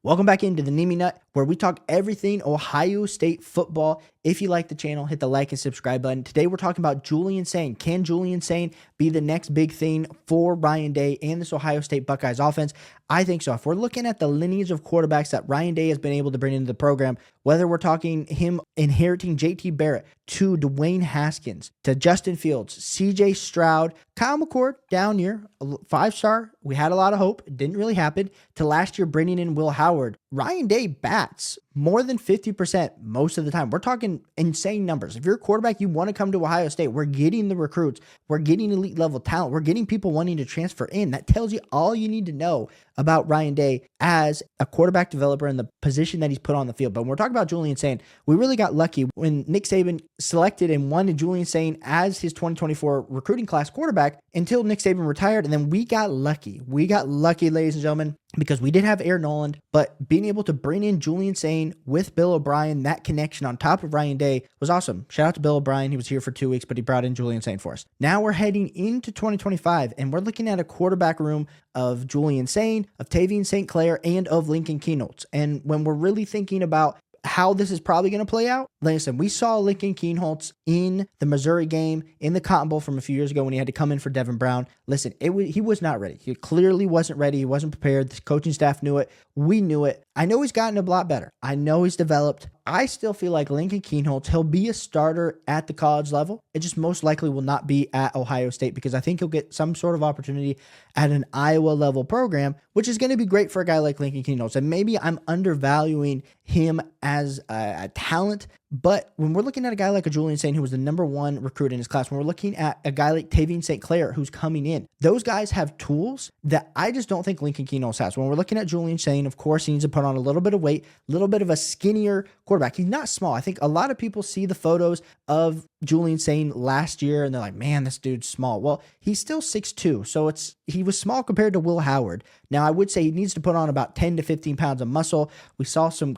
Welcome back into the Nimi Nut, where we talk everything Ohio State football. If you like the channel, hit the like and subscribe button. Today, we're talking about Julian Sayin. Can Julian Sayin be the next big thing for Ryan Day and this Ohio State Buckeyes offense? I think so. If we're looking at the lineage of quarterbacks that Ryan Day has been able to bring into the program, whether we're talking him inheriting JT Barrett to Dwayne Haskins, to Justin Fields, CJ Stroud, Kyle McCord down year, 5-star. We had a lot of hope. It didn't really happen. To last year, bringing in Will Howard. Ryan Day bats more than 50% most of the time. We're talking insane numbers. If you're a quarterback, you want to come to Ohio State. We're getting the recruits. We're getting elite level talent. We're getting people wanting to transfer in. That tells you all you need to know about Ryan Day as a quarterback developer and the position that he's put on the field. But when we're talking about Julian Sayin, we really got lucky when Nick Saban selected and wanted Julian Sayin as his 2024 recruiting class quarterback until Nick Saban retired. And then we got lucky. We got lucky, ladies and gentlemen, because we did have Aaron Noland, but being able to bring in Julian Sayin with Bill O'Brien, that connection on top of Ryan Day was awesome. Shout out to Bill O'Brien. He was here for 2 weeks, but he brought in Julian Sayin for us. Now we're heading into 2025, and we're looking at a quarterback room of Julian Sayin, of Tavian St. Clair, and of Lincoln Kienholz. And when we're really thinking about how this is probably going to play out, listen, we saw Lincoln Kienholz in the Missouri game in the Cotton Bowl from a few years ago when he had to come in for Devin Brown. Listen, he was not ready. He clearly wasn't ready. He wasn't prepared. The coaching staff knew it. We knew it. I know he's gotten a lot better. I know he's developed. I still feel like Lincoln Kienholz, he'll be a starter at the college level. It just most likely will not be at Ohio State because I think he'll get some sort of opportunity at an Iowa level program, which is going to be great for a guy like Lincoln Kienholz. And maybe I'm undervaluing him as a talent, but when we're looking at a guy like a Julian Sayin, who was the #1 recruit in his class, when we're looking at a guy like Tavian St. Clair, who's coming in, those guys have tools that I just don't think Lincoln Kienholz has. When we're looking at Julian Sayin, of course, he needs to put on a little bit of weight, a little bit of a skinnier quarterback. He's not small. I think a lot of people see the photos of Julian Sayin last year and they're like, man, this dude's small. Well, he's still 6'2", so he was small compared to Will Howard. Now, I would say he needs to put on about 10 to 15 pounds of muscle. We saw some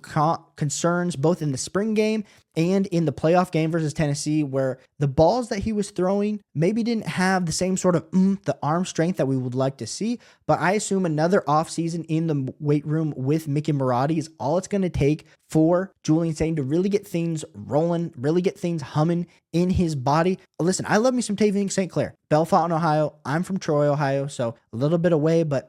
concerns both in the spring game and in the playoff game versus Tennessee, where the balls that he was throwing maybe didn't have the same sort of the arm strength that we would like to see. But I assume another offseason in the weight room with Mickey Marotti is all it's going to take for Julian Sayin to really get things rolling, really get things humming in his body. Listen, I love me some Tavian St. Clair. Bellefontaine, Ohio. I'm from Troy, Ohio, so a little bit away, but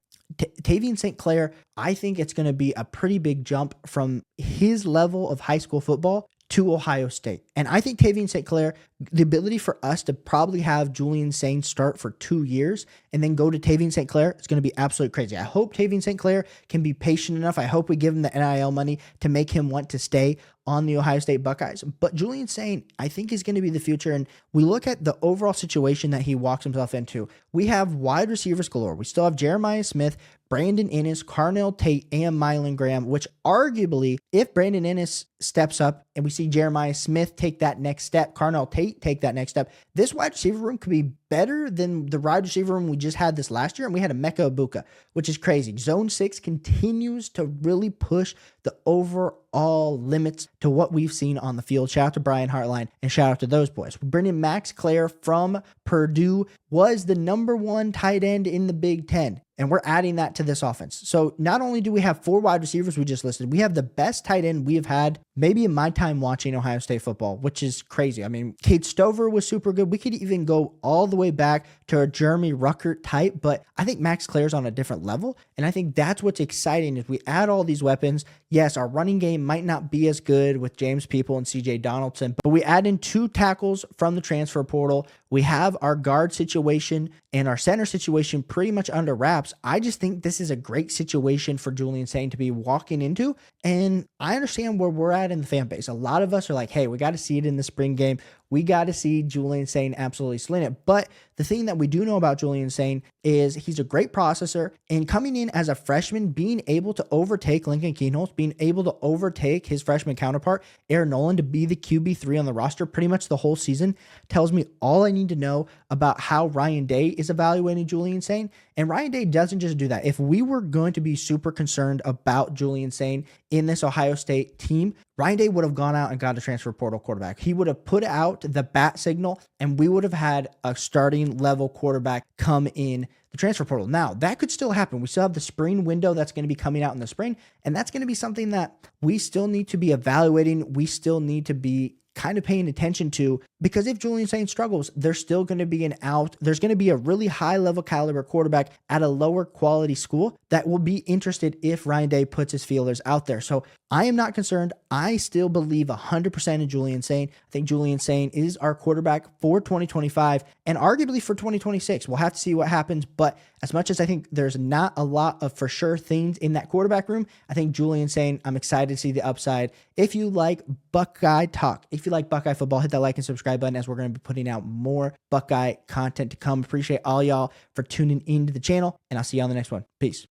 Tavian St. Clair, I think it's going to be a pretty big jump from his level of high school football to Ohio State. And I think Tavian St. Clair, the ability for us to probably have Julian Sayin start for 2 years and then go to Tavian St. Clair is going to be absolutely crazy. I hope Tavian St. Clair can be patient enough. I hope we give him the NIL money to make him want to stay on the Ohio State Buckeyes. But Julian Sayin, I think, is going to be the future. And we look at the overall situation that he walks himself into. We have wide receivers galore. We still have Jeremiah Smith, Brandon Inniss, Carnell Tate, and Mylan Graham, which arguably, if Brandon Inniss steps up and we see Jeremiah Smith take that next step, Carnell Tate take that next step, this wide receiver room could be better than the wide receiver room we just had this last year. And we had a Emeka Egbuka, which is crazy. Zone 6 continues to really push the overall limits to what we've seen on the field. Shout out to Brian Hartline and shout out to those boys. We bring in Max Clare from Purdue, was the #1 tight end in the Big Ten. And we're adding that to this offense. So not only do we have 4 wide receivers we just listed, we have the best tight end we have had maybe in my time watching Ohio State football, which is crazy. I mean, Cade Stover was super good. We could even go all the way back to a Jeremy Ruckert type, but I think Max Clare's on a different level. And I think that's what's exciting is we add all these weapons. Yes, our running game might not be as good with James People and CJ Donaldson, but we add in 2 tackles from the transfer portal. We have our guard situation and our center situation pretty much under wraps. I just think this is a great situation for Julian Sayin to be walking into. And I understand where we're at in the fan base. A lot of us are like, hey, we got to see it in the spring game. We got to see Julian Sayin absolutely sling it. But the thing that we do know about Julian Sayin is he's a great processor, and coming in as a freshman, being able to overtake Lincoln Kienholz, being able to overtake his freshman counterpart, Aaron Noland, to be the QB3 on the roster pretty much the whole season tells me all I need to know about how Ryan Day is evaluating Julian Sayin. And Ryan Day doesn't just do that. If we were going to be super concerned about Julian Sayin in this Ohio State team, Ryan Day would have gone out and got a transfer portal quarterback. He would have put out the bat signal, and we would have had a starting level quarterback come in the transfer portal. Now, that could still happen. We still have the spring window that's going to be coming out in the spring, and that's going to be something that we still need to be evaluating. We still need to be kind of paying attention to, because if Julian Sayin struggles, there's still going to be an out. There's going to be a really high level caliber quarterback at a lower quality school that will be interested if Ryan Day puts his feelers out there. So I am not concerned. I still believe 100% in Julian Sayin. I think Julian Sayin is our quarterback for 2025 and arguably for 2026. We'll have to see what happens. But as much as I think there's not a lot of for sure things in that quarterback room, I think Julian Sayin, I'm excited to see the upside. If you like Buckeye talk, if you like Buckeye football, hit that like and subscribe button, as we're going to be putting out more Buckeye content to come. Appreciate all y'all for tuning into the channel, and I'll see you on the next one. Peace.